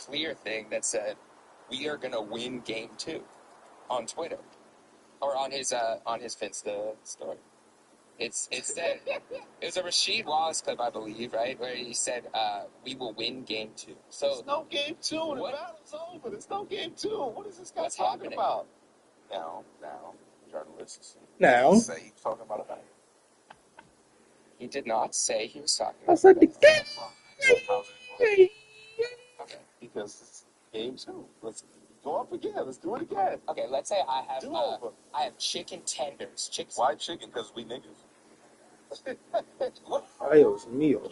clear thing that said, "We are gonna win game 2," on Twitter or on his Finsta story. It said it was a Rasheed Wallace clip, I believe, right, where he said, "We will win game 2." So there's no game 2. The battle's over. There's no game 2. What is this guy talking about? Now, journalists. Now, say he's talking about a battle. He did not say he was talking. I said the game. Okay. Because it's game 2. Let's go up again. Let's do it again. Okay, let's say I have chicken tenders. Why chicken? Because we niggas. Dios mío.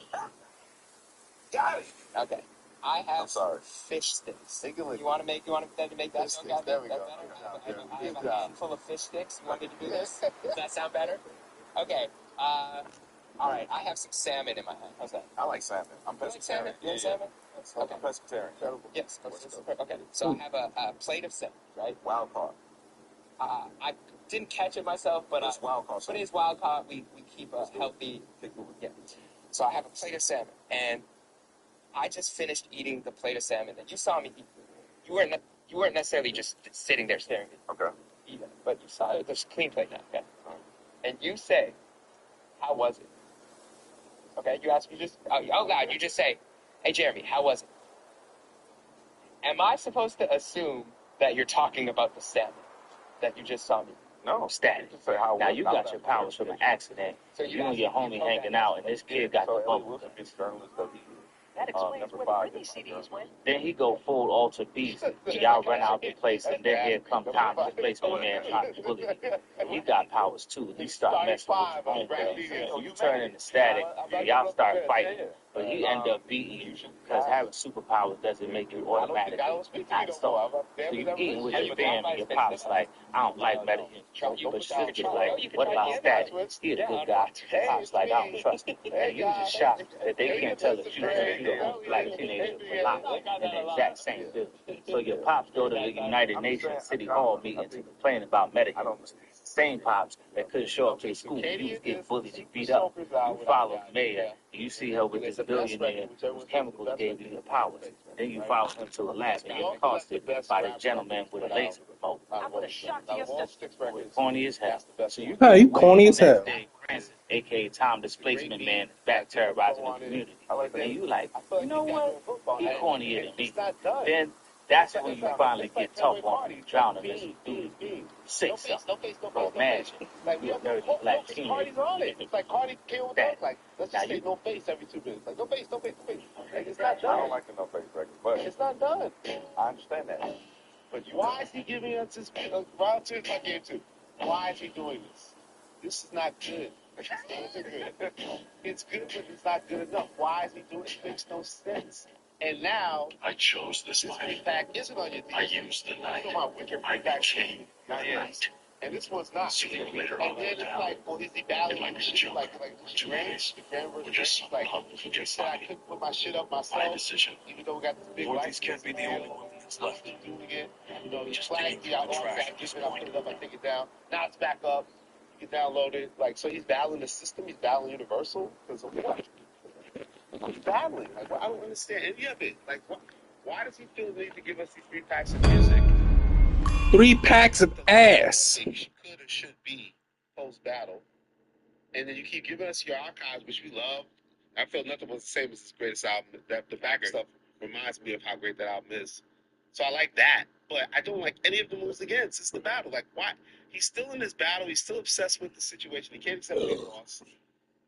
Got it. Okay. I have I'm sorry. Fish sticks. You want to make that fish sticks. There we go. I have a handful of fish sticks. You want me to do this? Does that sound better? Okay. All right. I have some salmon in my hand. How's that? I like salmon. I'm pescatarian. You like salmon? Okay. I'm pescatarian. Yes. Okay. So I have a plate of salmon, right? Wild caught. I didn't catch it myself, but it's wild caught. But it's wild caught. We keep a healthy. Yeah. So I have a plate of salmon, and I just finished eating the plate of salmon that you saw me eat. You weren't necessarily just sitting there staring at me. Okay. Eat it, but you saw it. There's a clean plate now. Okay. And you say, "How was it?" Okay. You ask. You just out loud. You just say, "Hey, Jeremy, how was it?" Am I supposed to assume that you're talking about the salmon that you just saw me? No. Static. Now you got your powers from an accident. So you and your homie hanging out, and this kid got the bubble. That explains where the Britney CDs went. Then he go full alter beast. Y'all run out the place, and then here come time to replace my man trying to bully me. He got powers too. He start messing with your homegirl. You turn into static, and y'all start fighting. But he end up beating you because having superpowers doesn't make you automatically not so. So you eating with your family, your pops like, "I don't like medicine." But your sister's like, "What about static? He a good guy." Pops like, "I don't trust him." And you just shocked that they can't tell the truth that you're a black teenager for life in the exact same building. So your pops go to the United Nations City Hall meeting to complain about medical. Same pops that couldn't show up to the school. You was getting bullied and beat up. You follow the mayor, and you see her with this billionaire whose chemicals gave you the powers. Then you follow him to a lab and get accosted by the gentleman with a laser remote. I would have shot you. Corny as hell. So you corny as hell. A.k.a. Time Displacement Man, back terrorizing the community. And you like, you know what? He cornier than me. Then that's when you finally get tough on him, drown him as you do. Say something. Bro, imagine you're a dirty black teenager. It's like Cardi came with us. Like, let's just say no face every 2 minutes. Like, no face, no face, no face. Like, it's not done. I don't like the no face record, but it's not done. I understand that. But why is he giving us this round 2 like game 2? Why is he doing this? This is not good. It's good. It's good, but it's not good enough. Why is he doing it? It makes no sense. And now, I chose this life. Fact isn't on your I used the night. I became the night. And this one's not. Sooner or later, and then it's like, well, is he battling? Like this joke. Like Two days. the grand version. We're just Like, who he said I couldn't put my shit up myself. My decision. Even though we got this big Northeast can't be the only one that's left. Doing again. You know, Just flagged digging me out. through the trash I at this put it up, I point. take it down. Now it's back up. You can download it. Like, so he's battling the system. He's battling Universal. Because of what? He's battling. Like, well, I don't understand any of it. Like, why does he feel the need to give us these 3 packs of music? 3 packs of ass. Could or should be post battle, and then you keep giving us your archives, which we love. I felt nothing was the same as his greatest album. That the back stuff reminds me of how great that album is. So I like that, but I don't like any of the moves again since the battle. Like, why? He's still in this battle. He's still obsessed with the situation. He can't accept being lost,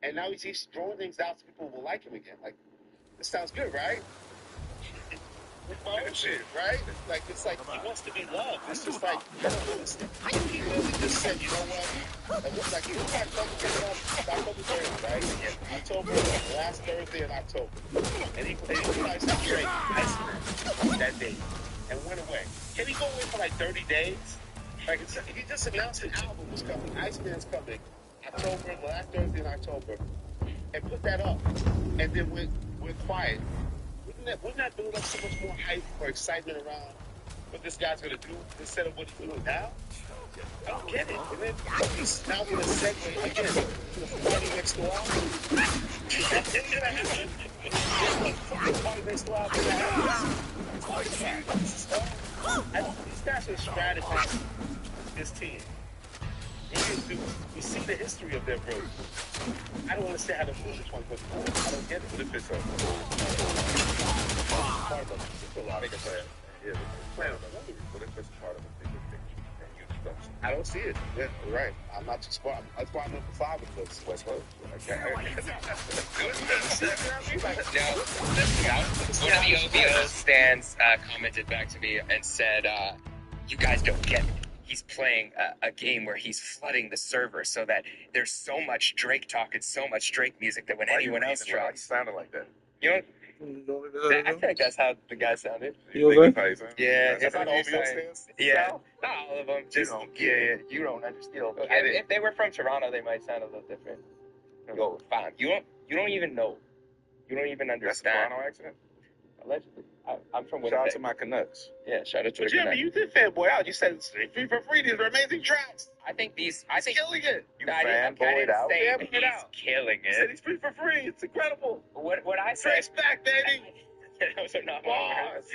and now he's throwing things out so people will like him again. Like, this sounds good, right? Shit, right? Like, it's like he wants to be loved. It's just like, he really just said, you know what? Like, he was like October 3rd, right? October, last Thursday in October. And he realized he straight that day and went away. Can he go away for like 30 days? Like, he just announced an album was coming. Iceman's coming. October, the last Thursday in October. And put that up. And then went quiet. Wouldn't that build up so much more hype or excitement around what this guy's going to do instead of what he's doing now? I don't get it. And then he's now going to segue again to the party next door album. It's going to happen. The party next door album is going to happen. to strategize his team. We see the history of their growth. I don't understand how to do this one, but I don't get it. What if it's part of it? It's a lot of player. Yeah, plan of it. What if it's part of a bigger picture? I don't see it. Yeah, right. I'm not too smart. That's why I'm number 5 with this West Coast. One of the OVO stands commented back to me and said, "You guys don't get it. He's playing a game where he's flooding the server so that there's so much Drake talk and so much Drake music that when anyone else drops, sounded like that. you know, I feel like that's how the guy sounded. You okay? Yeah, That's how the OVO stands. Yeah, not all of them. Just you don't understand. If they were from Toronto, they might sound a little different. Yo, fam, you don't even know. You don't even understand. That's a Toronto accent? Allegedly, I'm from Shout Winnipeg. out to my Canucks. Yeah, shout out to But the Jimmy, Canucks. you did fanboy out. You said free for free. These are amazing tracks. I think He's killing it. You fanboyed out. Fanboyed He's out. killing He said it. he's free for free. It's incredible. What I said? Drake's back, baby. Those are not Bars.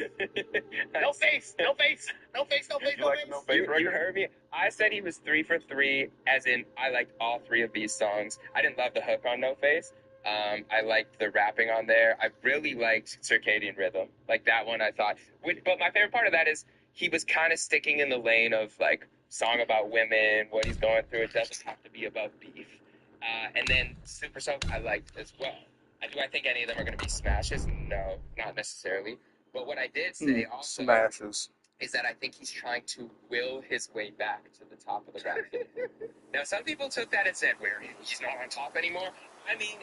my No face. No face. No face. No face. You, like no face you heard me. I said he was 3 for 3, as in I liked all 3 of these songs. I didn't love the hook on No Face. I liked the rapping on there. I really liked Circadian Rhythm. Like that one, I thought. But my favorite part of that is he was kind of sticking in the lane of like song about women, what he's going through. It doesn't have to be about beef. And then Super Soak, I liked as well. Do I think any of them are going to be smashes? No, not necessarily. But what I did say also Smashes. is that I think he's trying to will his way back to the top of the rap game. Now, some people took that and said, "Where he's not on top anymore." I mean,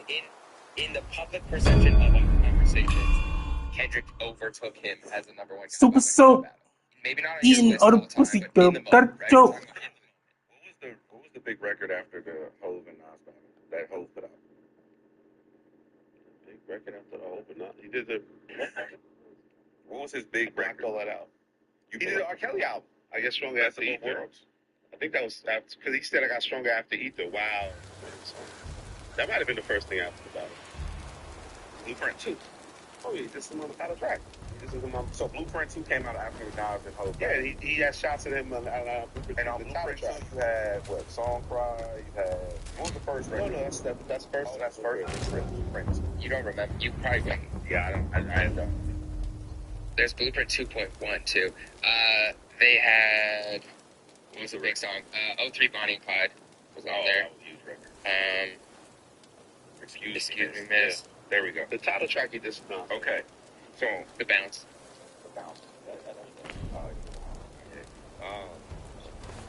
in the public perception of our conversations, Kendrick overtook him as the number 1 guy. Super Soak. Maybe not on Eating his list all the all the time, pussy, but in the girl. moment, right? Joke. What was the big record after the Hove and Nas battle that Hove put out? Big record after the Hove and Nas. He did the. What was his big record? All that out. He did the R. Kelly album. I guess Stronger After Ether. I think that was because he said I got Stronger After Ether. Wow. That might have been the first thing after the battle. Blueprint 2. Oh, yeah, this is him on the title track. So Blueprint 2 came out after the Nas and Hove. Yeah, he had shots at him on Blueprint 2. And on Blueprint 2, you had, what, Song Cry, you had, what was the first record? No, that's first. Oh, that's first. Blueprint. You don't remember? You probably wouldn't. Yeah, I don't. There's Blueprint 2.1 too. They had, what was the big song? 03 Bonnie and Clyde was on there. Huge record. Excuse me, miss. Yeah. There we go. The title track you just found. Okay. So The Bounce.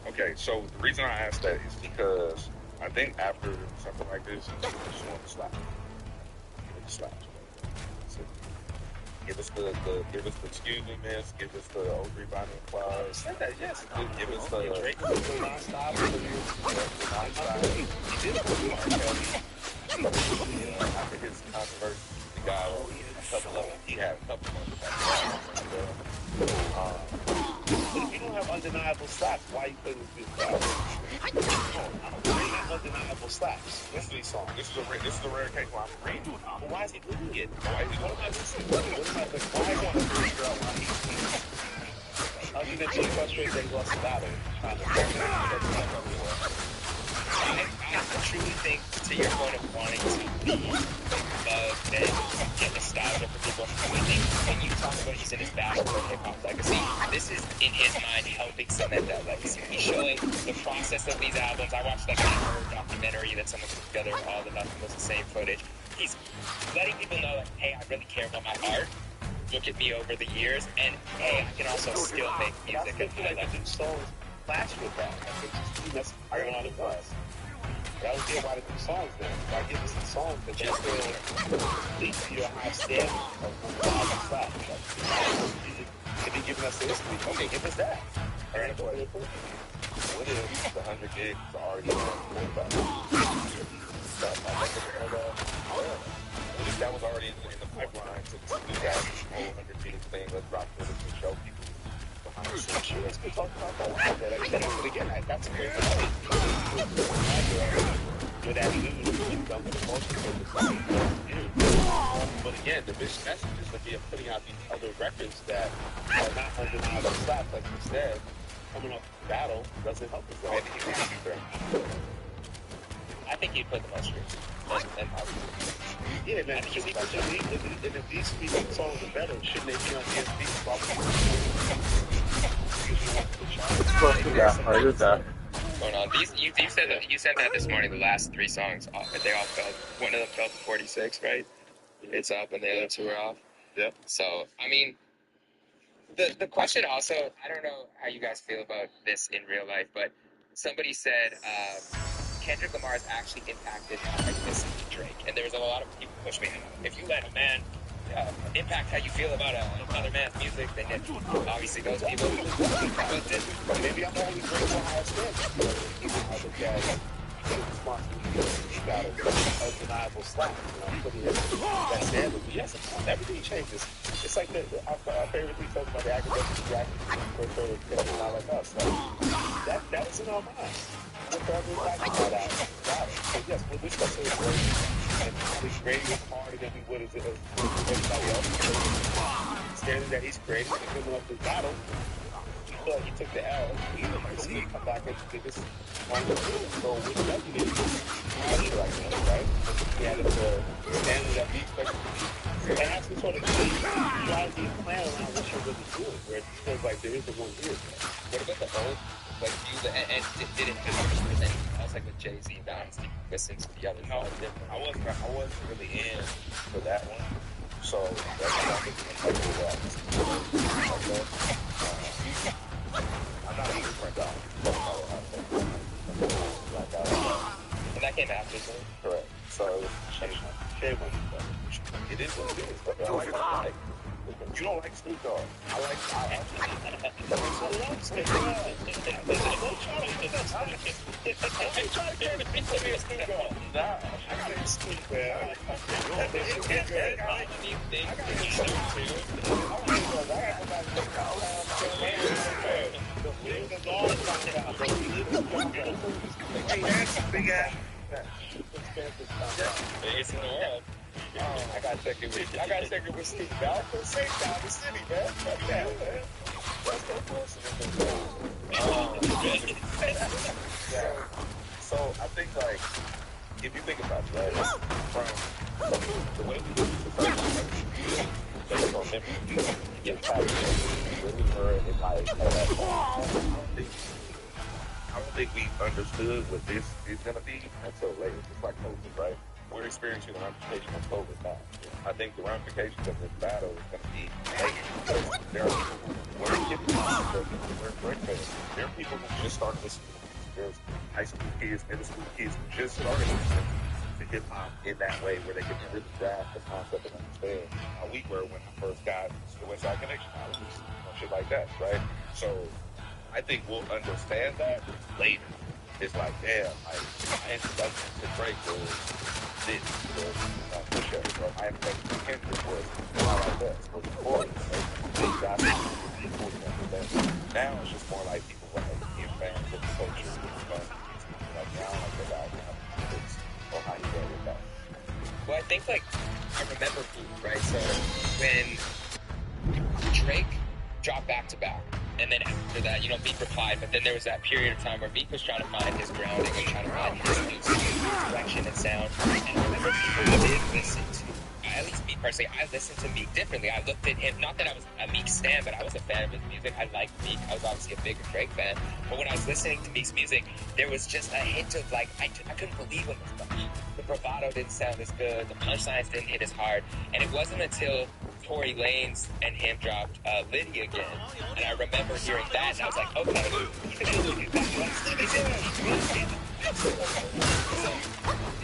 Okay, so the reason I asked that is because I think after something like this, you just want to slap. So give us the excuse me, miss. Give us the 03 Bonnie and Clyde. Said that, yes. Give us the Drake. Non-stop. After his controversy, the guy, a couple of them, he had a couple of them. But if you don't have undeniable slaps, why you putting this slaps? I don't have undeniable slaps. This is these songs. This is a rare case where I'm reading. But why is he doing it? Why is he doing it? Why is he figure out why he's doing it? Other than being frustrated that he lost the battle. I truly think, to your point of wanting to be loved and get nostalgia for people, I think when you talk about he's in his battle for hip-hop legacy, this is, in his mind, helping cement that legacy. He's showing the process of these albums. I watched like an hour documentary that someone put together, all the nothing was the same footage. He's letting people know, like, hey, I really care about my art. Look at me over the years, and hey, I can also still make music. I like the songs clash with that. That's what it was. That was why they do songs then. Why give us some songs that just still lead to your high standard of slash. If you're giving us the history, okay, give us that. All right, what if the 100 gigs already on what if that was already in the pipeline to do that whole 100 gigs thing? Let's rock with it to show people. Let's be talking about that. But again, that's a great thing. With that news, done with emotion. But again, the big message is that we are putting out these other records that are not undeniable slaps, like you said. coming off the battle doesn't help us. Maybe he would be third. I think he'd put the most streams. And Yeah, man, because he puts if these three songs are better, shouldn't they be on ESP? going on. You said that this morning. The last three songs, they all fell. One of them fell to 46, right? It's up, and the other two are off. Yep. So I mean, the question also, I don't know how you guys feel about this in real life, but somebody said Kendrick Lamar has actually impacted how I listen to Drake, and there was a lot of people push me. If you let a man impact how you feel about another man's music, then obviously those people. But maybe I'm only great for higher standards. I look at responsibility, got a undeniable slack. Putting that standard. Yes, everything changes. It's like our favorite thing talking about the academic for people not like us. Like, that is in our minds. We're forever talking about that. So yes, we'll discuss it. And he's grading it harder than we would as everybody else. The standard that he's grading, he's coming up this battle. He took the L. He come back and did this on the field. So with that, he did right? He had the standard that we expected to be. And that's the sort of thing. You try to plan around what you're really doing, where it feels like there is the one here. What about the old? Like, and did it have anything else like with Jay-Z and Dynasty? Listen to the other. No, I wasn't really in for that one. So that's why I think I'm not even for that. And that came after, so Correct. So shame on you. It is what it is. But you don't like Snoop Dogg. I love Snoop Dogg. Nah, I got to Snoop, man. Big ass. biggest in the world. I gotta check it with Steve. Now for the same time, the city, man. Fuck that, man. What's the So I think, like, if you think about it, right, from the way we do it, based on memory, get past really heard it like I don't think we understood what this is gonna be until later. It's like COVID, right? We're experiencing the ramifications of COVID now. I think the ramifications of this battle is going to be later because there are people who weren't getting breakfast. There are people who just started listening. There's high school kids, middle school kids who just started listening to hip hop in that way where they can really grasp the concept and understand how we were when I first got the West Side Connection albums, shit like that, right? So I think we'll understand that later. It's like, damn, like, my introduction to Drake was this, push-up, or my introduction to Kendrick was like that. So before, now it's just more like people like being fans of the culture, like now, like the guy, or how you go with that. Well, I think, like, I remember Food, right? So when Drake dropped back-to-back, and then after that, Meek replied, but then there was that period of time where Meek was trying to find his grounding and trying to find his new direction and sound. And I remember people did listen to, at least me personally, I listened to Meek differently. I looked at him, not that I was a Meek stan, but I was a fan of his music. I liked Meek. I was obviously a bigger Drake fan. But when I was listening to Meek's music, there was just a hint of, like, I couldn't believe him as much. The bravado didn't sound as good. The punchlines didn't hit as hard. And it wasn't until Tory Lanez and him dropped Liddy again. And I remember hearing that, and I was like, okay,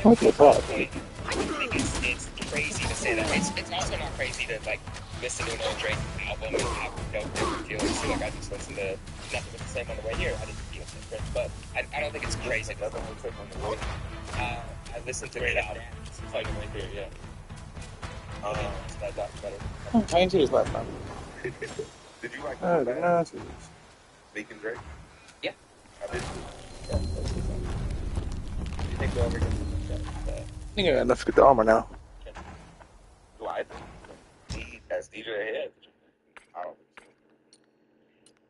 What the fuck? I think it's crazy to say that. It's also not crazy to, like, listen to an old Drake album and have no different feelings. So, like, I just listened to Nothing Was the Same on the way here. I didn't feel different, but I don't think it's crazy. Nothing was the Same on the way. I listened to Great Album. It's like right there, yeah. That's better. I didn't see this last time. Did you like Oh, that? no. Meek and Drake? Yeah. I did. Do you think they'll ever get I think I got enough to get the armor now. Do I need as DJ ahead? I don't think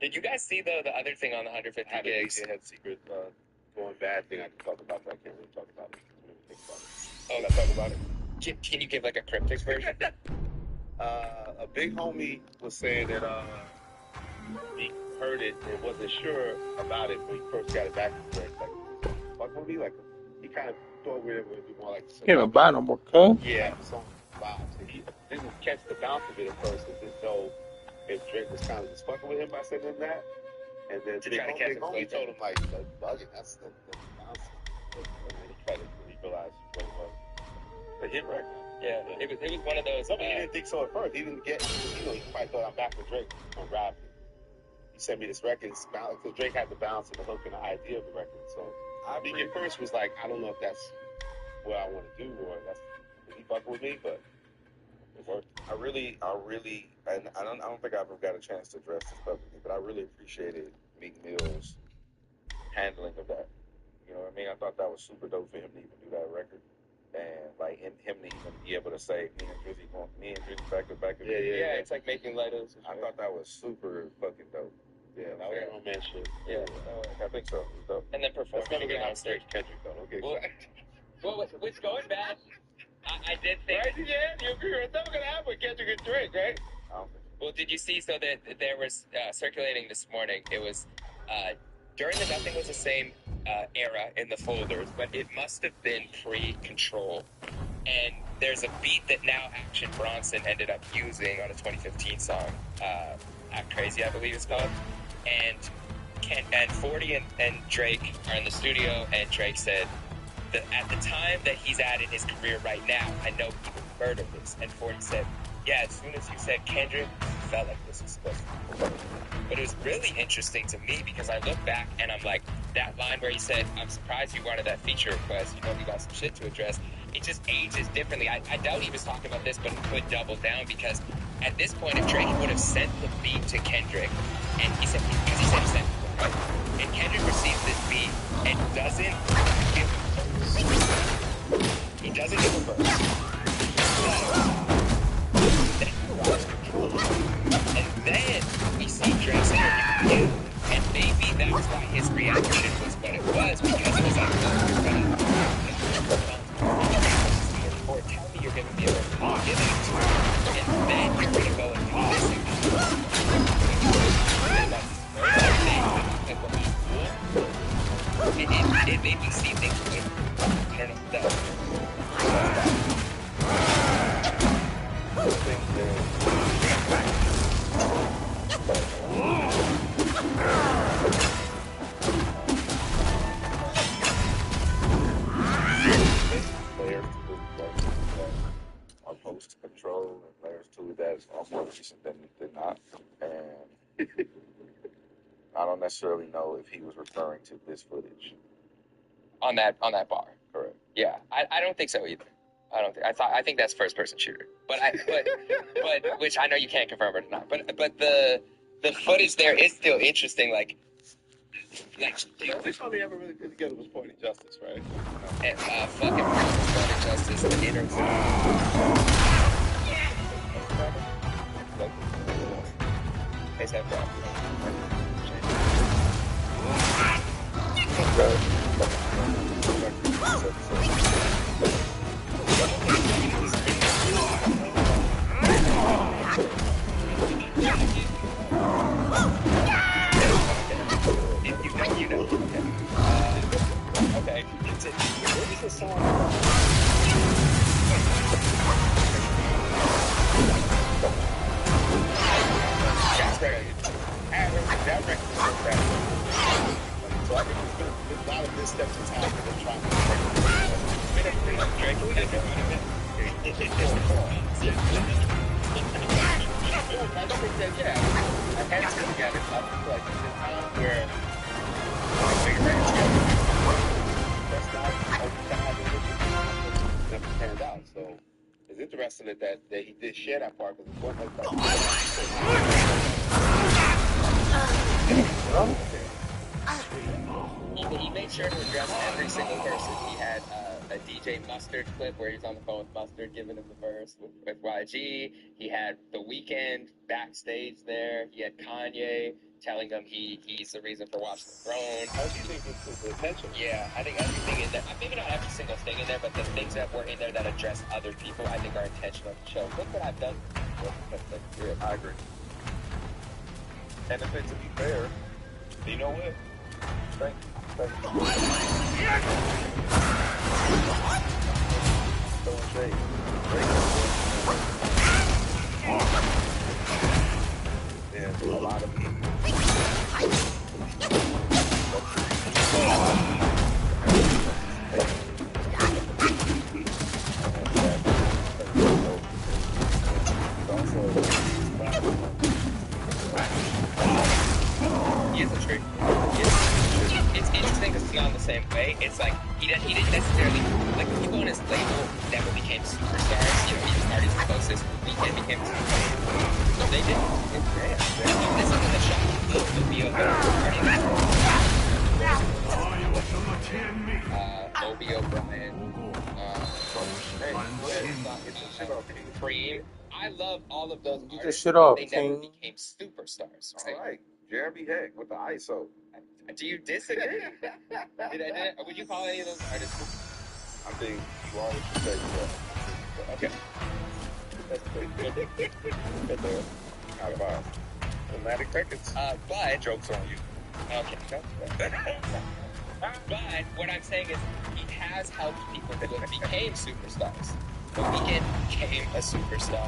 Did you guys see the other thing on the 150 Had a gigs? DJ had secret going bad thing. I can talk about that. I can't really talk about it. I don't think about it. Oh, Can I talk about it? Can you give like a cryptic version? A big homie was saying that he heard it and wasn't sure about it when he first got it back from Drake. Like, fuck with me? Like, he kind of thought we were going to be more like Can't even buy no more, cuz. yeah, some vibes. And he didn't catch the bounce of it at first and didn't know if Drake was kind of just fucking with him by sending him that. And then To Big try to catch him Homie flipping. told him, like, that's bugging. That's the bounce. And then he tried to when he realized what it was. The hit record. Yeah, it was one of those. No, but he didn't think so at first. He didn't get, he probably thought I'm back with Drake on rap. He sent me this record, because Drake had the bounce and the hook and the idea of the record. So I think at first was like, I don't know if that's what I want to do or that's he fucking with me, but it worked. I really, and I don't think I've ever got a chance to address this publicly, but I really appreciated Meek Mill's handling of that. You know what I mean? I thought that was super dope for him to even do that record. And like him to even be able to say me and Drizzy back to back. Yeah, it's like making light of. I thought that was super fucking dope. Yeah, that was romance shit. Yeah, I think so. It was dope. and then performing Get on out stage. Kendrick though. Don't get Well, excited. well, what's going bad? I did think. Right? Yeah, you agree. It's never gonna happen with Kendrick and Drake, right? I don't think so. Well, did you see? So that there was circulating this morning. It was during the Nothing Was the Same era in the folders, but it must have been pre-Control. And there's a beat that now Action Bronson ended up using on a 2015 song, Act Crazy, I believe it's called. And 40 and Drake are in the studio, and Drake said that at the time that he's at in his career right now, I know he would murder this. And 40 said, yeah, as soon as you said Kendrick, it felt like this was supposed to be. But it was really interesting to me because I look back and I'm like, that line where he said, I'm surprised you wanted that feature request, you know, we got some shit to address. It just ages differently. I doubt he was talking about this, but he could double down because at this point, if Drake would have sent the beat to Kendrick, and he said, because he said he sent it, right? And Kendrick receives this beat and doesn't give a verse. He doesn't give a verse. And then we see Drake's interview, and maybe that was why his reaction was what it was, because it was like, or tell me you're giving me a verse, I'll give it to you, and then you're gonna go and do this again. It made me see things differently. I don't know if Layers to it that are post-Control, and layers to it that's more recent than not. And I don't necessarily know if he was referring to this footage. on that bar. Correct. Yeah, I don't think so either. I think that's first person shooter. But which I know you can't confirm or deny. But the footage there is still interesting. Like The only song they ever really put together was Poetic Justice, right? and fucking Poetic Justice, the inner. If you know, you know. Okay. What is the song? That's very good. That record was so bad. So I think there's been a lot of missteps in time that they're trying to Drake, we didn't get rid of it. I think that, yeah, I had to look at it. I feel like it's a time where big records that's not never panned out. So it's interesting that he did share that part because it's one of He made sure to address every single person. He had a DJ Mustard clip where he's on the phone with Mustard giving him the verse with YG. He had The Weeknd backstage there. He had Kanye telling him he's the reason for Watch the Throne. How do you think it's the attention? Yeah, I think everything in there, maybe not every single thing in there, but the things that were in there that address other people, I think are intentional to show. Look what I've done. Yeah, I agree. And if it's to be fair, You know what? thank you. Throwing shade. And a lot of people. He is a trick. It's interesting because it's not the same way. It's like he didn't necessarily, like the people on his label never became superstars. You know, even Marty's closest, Weeknd became a superstar. So they did. This isn't the shot. Obi O'Brien. Cream. I love all of those You artists. just shit off, They never King. became superstars. All right. Jeremy Heck with the ISO. Do you disagree? Would you call any of those artists? I think you always should say that. Okay. That's pretty good. Good there. Out of bounds. Atlantic Records. But Joke's on you. okay. But what I'm saying is he has helped people who have became superstars. The Weeknd became a superstar.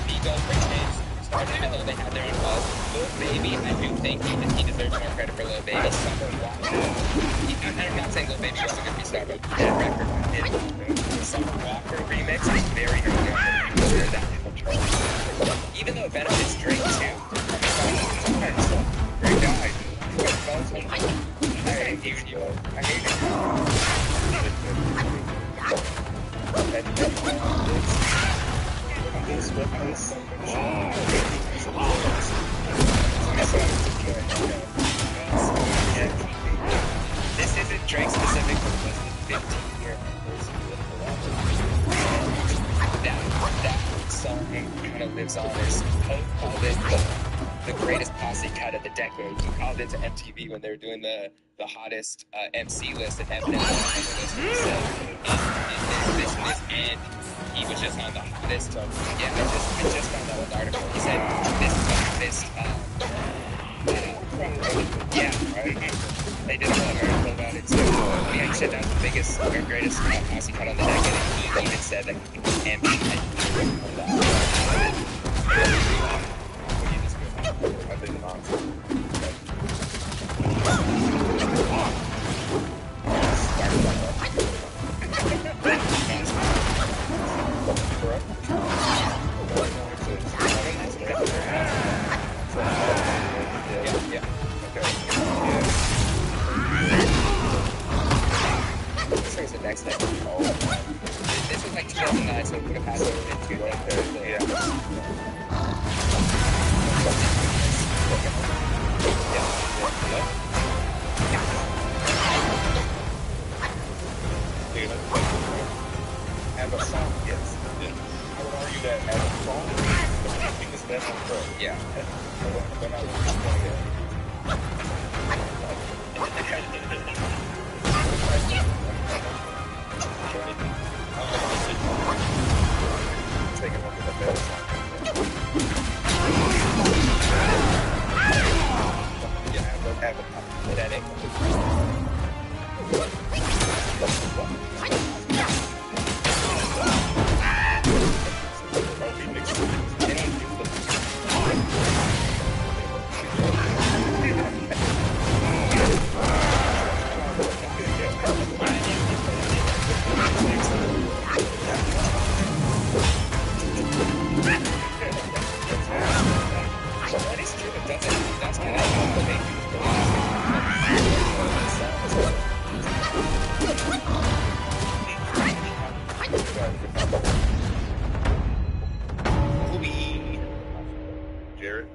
Migos became superstars, even though they had their own buzz. Lil Baby, I do think he deserves more credit for Lil Baby. Summer Walker. I'm not saying Lil Baby wasn't going to be star, but that record did it. The Summer Walker remix is very early on. That didn't chart. Even though it benefits Drake too. Great guy. I hate you. I hate This isn't Drake specific, but it was the 15-year that song kind of lives on as Pope called it the greatest posse cut of the decade. He called it to MTV when they were doing the hottest MC list, and Eminem was on the list. He said, and he was just on the hottest. So yeah, I just found that with the article. He said this is the hottest. Yeah, right. They did a whole article about it. So yeah, he said that was the biggest or greatest posse cut on the decade. And he even said that he can be. I think honestly. This is the next step. This was like 2009, so it would have passed over into As a song, yes. I would argue that as a song, the biggest best on track. Yeah. But I was just going to take it up with the best song. Yeah, have a Pathetic. That is true. It doesn't. That's kind of the main Jared.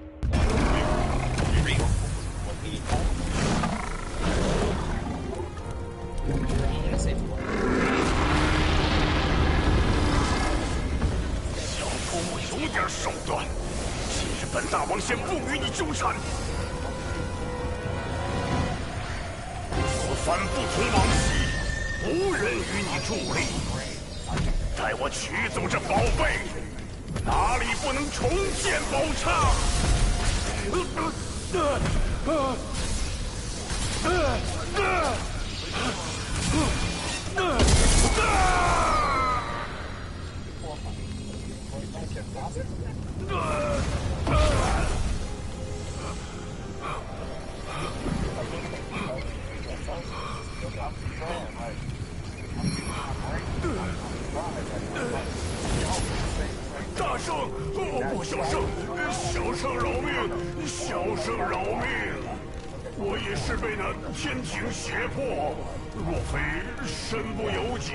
I'm gonna say 4. 与你纠缠。此番不同往昔，无人与你助力。待我取走这宝贝，哪里不能重建宝刹？大圣，不小圣，小圣饶命，小圣饶命！我也是被那天庭胁迫，若非身不由己，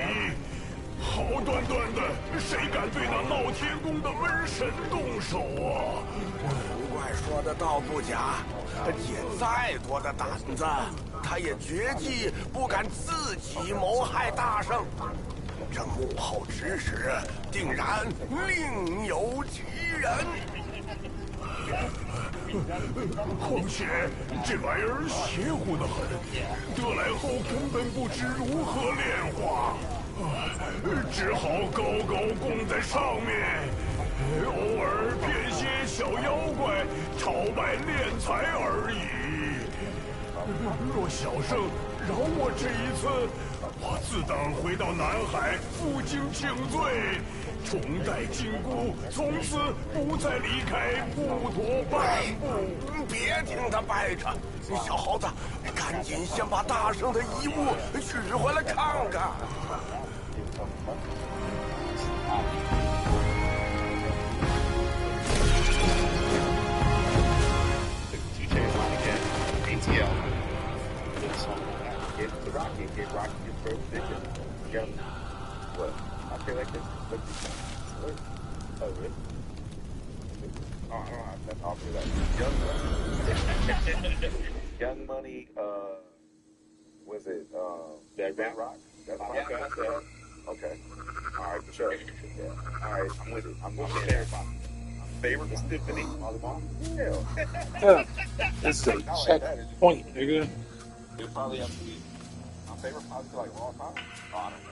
好端端的，谁敢对那闹天宫的瘟神动手啊？不怪说的倒不假，借再多的胆子，他也绝技不敢自己谋害大圣。这幕后指使，定然另有其人。况且这玩意儿邪乎得很，得来后根本不知如何炼化，只好高高供在上面，偶尔骗些小妖怪朝拜敛财而已。若小圣饶我这一次，我自当回到南海负荆请罪，重戴金箍，从此不再离开普陀半步。别听他掰扯，小猴子，赶紧先把大圣的遗物取回来看看。It's Rocky. Get Rocky his first vision. Young, what? I feel like this. Oh, really? Oh, I don't know. That's all for that. Young Money. Young Money. Was it that Rock? That's my favorite. Okay. All right, for sure. Yeah. All right, I'm with it. I'm with it. Favorite was Tiffany. Yeah. This is a checkpoint, nigga. It'll probably have to be my favorite probably like all time. Oh, I don't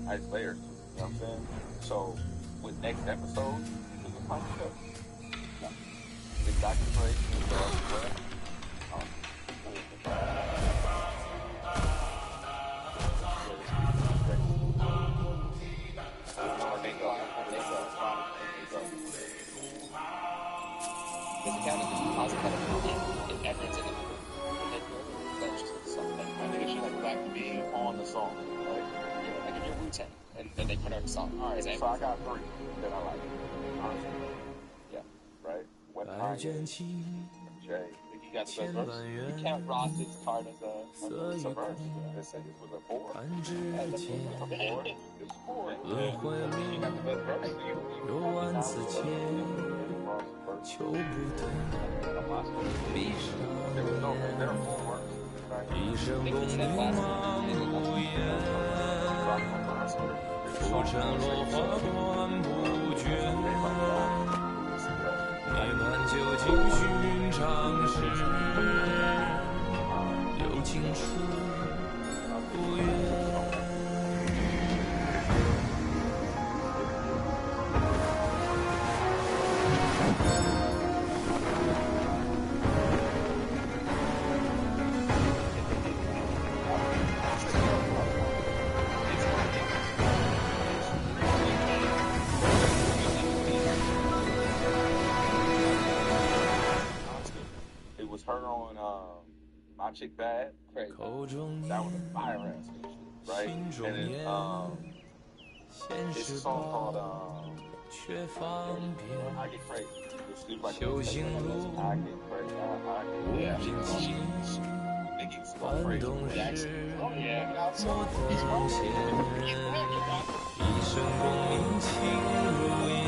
know. I just layers. You know what I'm saying? So with next episode, it's a punch up. Big Dr. Dre, Does it count as a positive if everyone's in the movie? That's just something. I think it should like have to be on the song, right? Yeah, like if you're Wu-Tang and then they put out a song. All right, so I got three that I like. Honestly. Yeah. Right? What Kanye, Jay. You got the best verse. You count Ross's part as a verse. Let's say this was a 4. It's a 4. It's 4. You got the best verse. There was no, there were 4 words. Right? 一生功名忙无言，浮沉落花断不绝。涅槃究竟寻常事，有情处不远。Her on My Chick Bad. Crazy. That was a fire ass, right? And then it's a song called I Get Crazy. It's like I Get Crazy. Yeah. Biggie's go crazy. Oh yeah. 一生功名情如烟，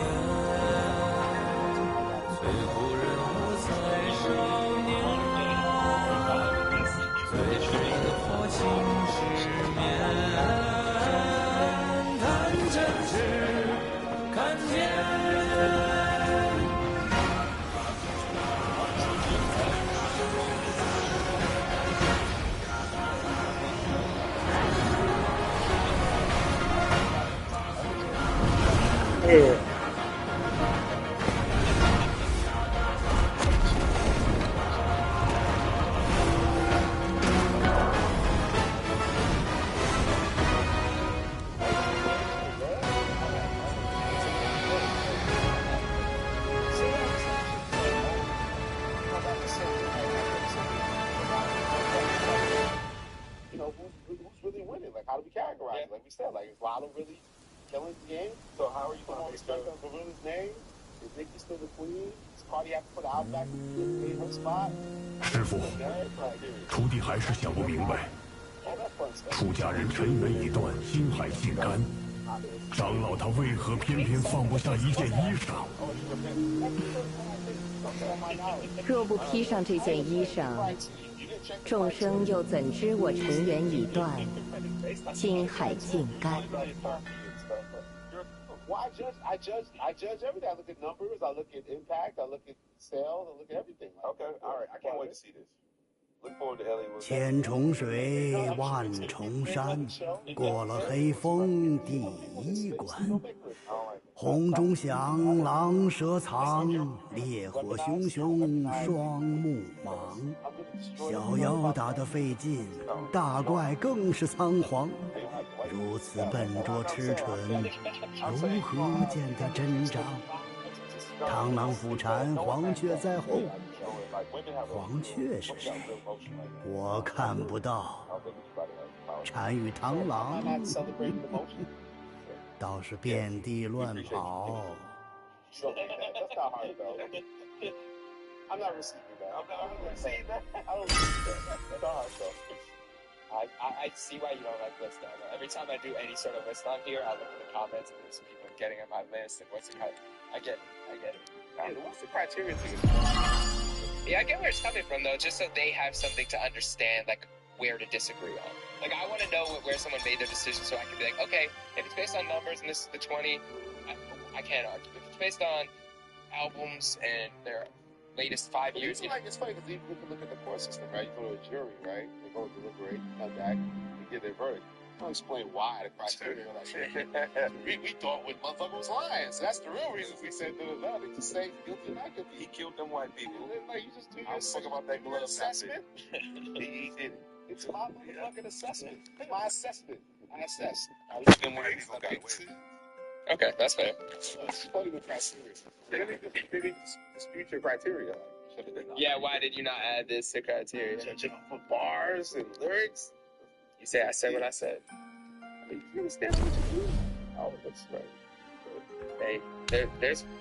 最后人物在少年。最是的破镜之面，谈真挚，看见。You know, who's really winning? Like, how do we categorize it? Like we said, like, is Lotto really killing the game? So how are you Come going on, to respect on Marilla's name? Is Nikki still the queen? Does Cardi have to put out back in her spot? 师傅， Like, 徒弟还是想不明白， all that fun stuff. 出家人尘缘已断，心海尽干，长老他为何偏偏放不下一件衣裳？ 若不披上这件衣裳，众生又怎知我尘缘已断，心海尽干？ Well, I judge everything. I look at numbers, I look at impact, I look at sales, I look at everything. Okay, all right. I can't wait to see this. Look forward to Ellie. 千重水，万重山，过了黑风第一关。红中响，狼蛇藏，烈火熊熊，双目盲。小妖打得费劲，大怪更是仓皇。如此笨拙痴蠢，如何见得真章？螳螂捕蝉，黄雀在后。黄雀是谁？我看不到。单与螳螂倒是遍地乱跑。I'm not receiving that. I'm not receiving that. I don't receive that. That's not hard though. I see why you don't like list on. Every time I do any sort of list on here, I look at the comments and there's people getting on my list and what's the I get it. Yeah, what's the criteria to it? Yeah, I get where it's coming from though, just so they have something to understand, like where to disagree on. Like I want to know where someone made their decision, so I can be like, okay, if it's based on numbers and this is the 20, I can't argue. If it's based on albums and their latest 5 years, It's funny because even if you look at the court system, right? You go to a jury, right? They go deliberate, come back, and get their verdict. Don't explain why the criteria. Like, we thought what motherfucker was lying, so that's the real reason we said no. They just say guilty or not guilty. He killed them white people. Like you just do your I was talking about that glove assessment. He did it. It's my motherfucking assessment. My assessment. I assessed. Them white people got away. Okay, that's fair. It's funny with criteria. They didn't dispute your criteria. Yeah, why did you not add this to criteria? Judging for bars and lyrics. You say I said what I said. I mean, you understand what you do? Oh, that's right. Hey,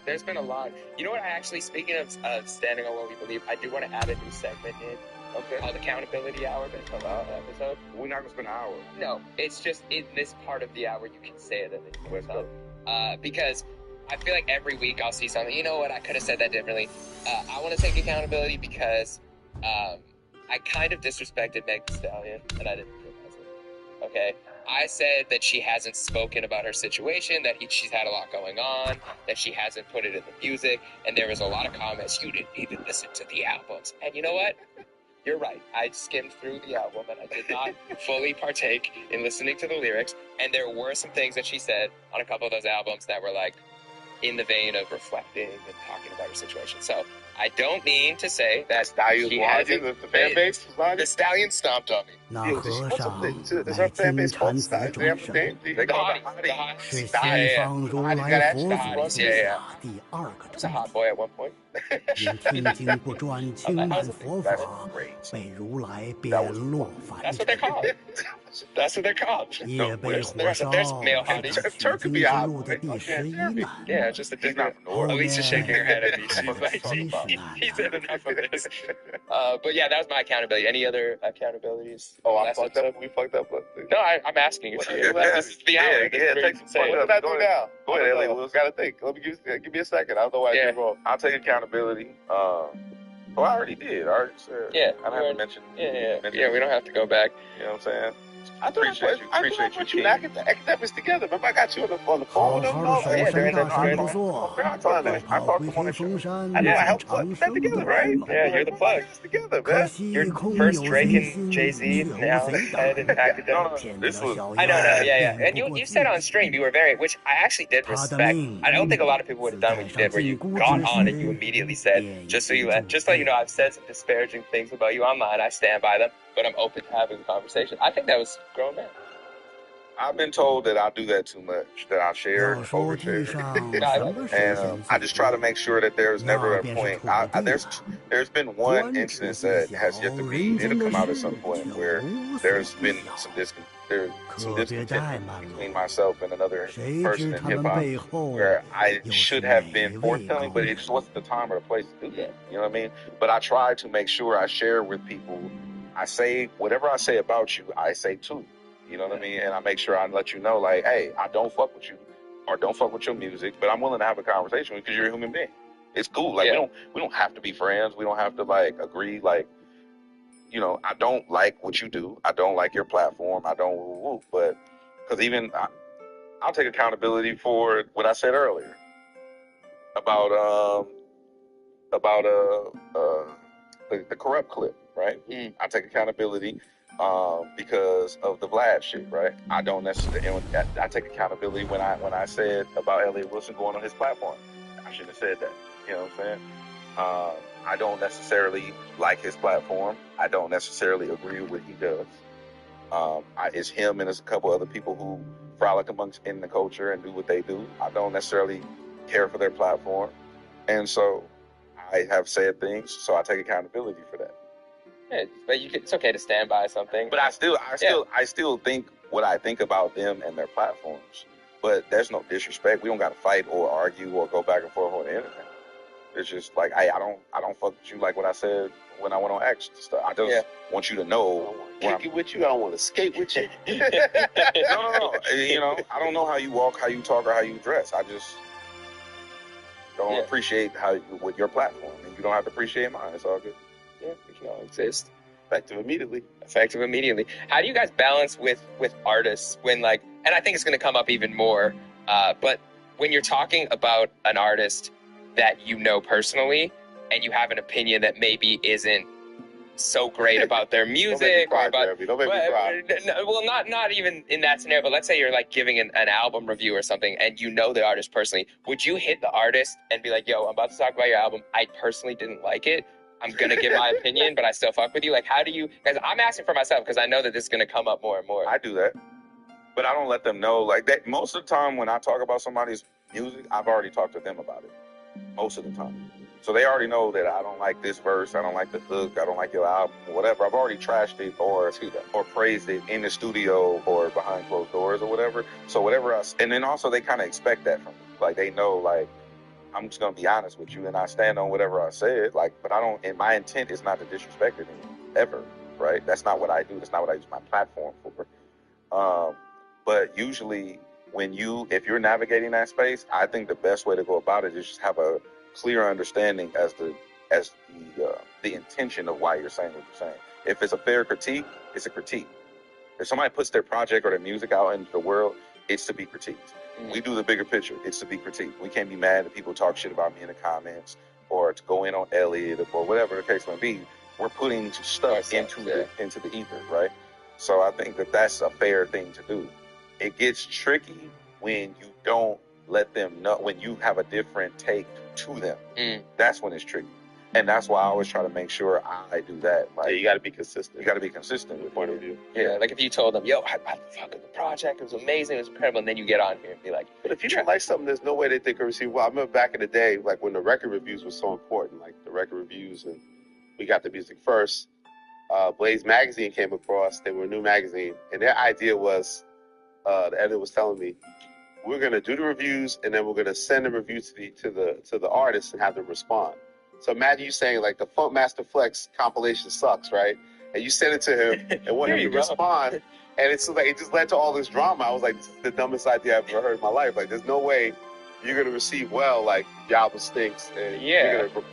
there's been a lot. You know what? I actually, speaking of standing on what we believe, I do want to add a new segment in. Okay. Called Accountability Hour, but come out episode. We're not gonna spend an hour. No, it's just in this part of the hour you can say it. Let's go. Because I feel like every week I'll see something. You know what? I could have said that differently. I want to take accountability because I kind of disrespected Meg Thee Stallion, and I didn't realize it. Okay, I said that she hasn't spoken about her situation, that she's had a lot going on, that she hasn't put it in the music, and there was a lot of comments. You didn't even listen to the albums, and you know what? You're right. I skimmed through the album and I did not fully partake in listening to the lyrics. And there were some things that she said on a couple of those albums that were like in the vein of reflecting and talking about her situation. So I don't mean to say that she hasn't. The fan base, the Stallion stomped on me. 那和尚乃 Is 金 her fan base 蝉 called 子 Stallion? 众 They have a 生， name? The hottie. 是西方如来佛祖之下第二个 I was a 种 hot 子。 boy at one point. 因听经不专，轻慢佛法，被如来贬落凡 That's what they're 尘。 called. That's what they're called. 夜被火 There's 烧， male 是 hotties. 他取经之路的第十一难。 Yeah, just a different. Alicia's shaking her head at me. She's like, 真是难 he said enough of this. But yeah, that was my accountability. Any other accountabilities? Oh, I Last fucked episode? up. We fucked up. No, I'm asking you. This is the hour. Take some What did I do now? Go ahead, Ellie. We'll Gotta think. Let me give me a second. I don't know why I did wrong. I'll take accountability. I already did. I already said. Yeah, I don't have to mention. Yeah, we don't have to go back. You know what I'm saying? I thought I put you and academics together. Remember, I got you on the 好 phone. 好的守山大山不做， I talked 跑 to 回 him on 黑 the show. 风山 I know, I 万 helped 长 put that 生 together, 的 right? 白马。 Yeah, you're the plug. Together, 可 man. 惜 You're 空 first 有 Drake 贼 and 心， Jay-Z, 却 now 无贼 head in 胆。 academic. 见得 This 了 was- 小 I know, 妖 yeah. 并 And 不 you 过 you said on 自 stream, you were very, which I actually did 他的 respect. 命 I don't think a lot of people would have done what you did, where you got on and you immediately said, just so you let you know, I've said some disparaging things about you online. I stand by them, but I'm open to having a conversation. I think that was grown man. I've been told that I do that too much, that I share, 要说地 overshare. 上 No, I 什 like 么 it. 事 And 情 I 最 just try to 多， make sure that there's never 那 a 便是 point. 土地了。 There's been one 官职 instance 虽 that 小， has yet to 人 it'll 间的 come out 事 at some point 却 where 无所 there's 不 been 晓。 some 可别怠 discontentment 慢 between 了， myself and another 谁 person 知 in 他 hip 们 hop 背后 where I 又是 should 哪 have been 位 forthtelling, 高 but it 人？ just wasn't the time or the place to do that. You know what I mean? But I try to make sure I share with people. I say whatever I say about you, I say too. You know what I mean? And I make sure I let you know, like, hey, I don't fuck with you or don't fuck with your music, but I'm willing to have a conversation with you because you're a human being. It's cool. Like we don't have to be friends. We don't have to like agree. Like, you know, I don't like what you do. I don't like your platform. I don't, but because even I'll take accountability for what I said earlier about the corrupt clip, right? I take accountability because of the Vlad shit, right? I don't necessarily. I take accountability when I said about Elliot Wilson going on his platform. I shouldn't have said that. You know what I'm saying? I don't necessarily like his platform. I don't necessarily agree with what he does. It's him and there's a couple other people who frolic in the culture and do what they do. I don't necessarily care for their platform, and so I have said things. So I take accountability for that. Yeah, but it's okay to stand by something. But I still think what I think about them and their platforms. But there's no disrespect. We don't got to fight or argue or go back and forth on the internet. It's just like, hey, I don't fuck with you like what I said when I went on X and stuff. I just want you to know. I don't want to kick it with you. I don't want to skate with you. No. You know, I don't know how you walk, how you talk, or how you dress. I just don't appreciate with your platform, and you don't have to appreciate mine. It's all good. Yeah, we can all exist. Effective immediately. How do you guys balance with artists when, like, and I think it's going to come up even more, but when you're talking about an artist that you know personally and you have an opinion that maybe isn't so great about their music or about well, not even in that scenario, but let's say you're like giving an album review or something and you know the artist personally, would you hit the artist and be like, yo, I'm about to talk about your album, I personally didn't like it, I'm gonna give my opinion, but I still fuck with you? Like, how do you, because I'm asking for myself because I know that this is gonna come up more and more. I do that, but I don't let them know like that. Most of the time when I talk about somebody's music, I've already talked to them about it most of the time. So they already know that I don't like this verse, I don't like the hook, I don't like your album, whatever. I've already trashed it or praised it in the studio or behind closed doors or whatever. So whatever else, and then also they kind of expect that from me. Like they know, like, I'm just gonna be honest with you and I stand on whatever I said. Like, but I don't, and my intent is not to disrespect it ever, right? That's not what I do. That's not what I use my platform for. But usually if you're navigating that space, I think the best way to go about it is just have a clear understanding as the intention of why you're saying what you're saying. If it's a fair critique, it's a critique. If somebody puts their project or their music out into the world, it's to be critiqued. We do the bigger picture. It's to be critiqued. We can't be mad that people talk shit about me in the comments or to go in on Elliot or whatever the case may be. We're putting stuff into the ether, right? So I think that that's a fair thing to do. It gets tricky when you don't let them know, when you have a different take to them. That's when it's tricky. And that's why I always try to make sure I do that. Like, you got to be consistent. You got to be consistent with point of view. Yeah, like if you told them, yo, I fucking the project, it was amazing, it was incredible, and then you get on here and be like, but if you don't like something, there's no way that they can receive. Well, I remember back in the day, like when the record reviews were so important, like the record reviews, and we got the music first. Blaze Magazine came across. They were a new magazine, and their idea was, the editor was telling me, we're gonna do the reviews, and then we're gonna send the review to the artists and have them respond. So imagine you saying like the Funkmaster Flex compilation sucks, right? And you send it to him and want him to respond, and it's like it just led to all this drama. I was like, this is the dumbest idea I've ever heard in my life. Like, there's no way you're gonna receive well, like your album stinks, and you're gonna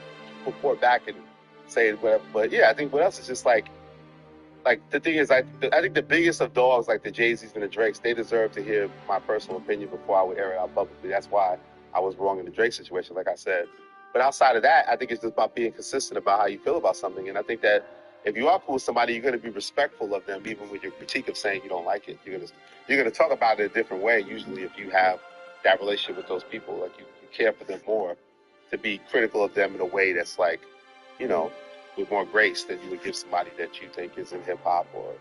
report back and say whatever. But yeah, I think what else is just like the thing is, I think the biggest of dogs, like the Jay-Z's and the Drakes, they deserve to hear my personal opinion before I would air it out publicly. That's why I was wrong in the Drake situation, like I said. But outside of that, I think it's just about being consistent about how you feel about something. And I think that if you are cool with somebody, you're going to be respectful of them, even with your critique of saying you don't like it. You're going to talk about it a different way, usually, if you have that relationship with those people. Like, you care for them more, to be critical of them in a way that's like, with more grace than you would give somebody that you think is in hip-hop or,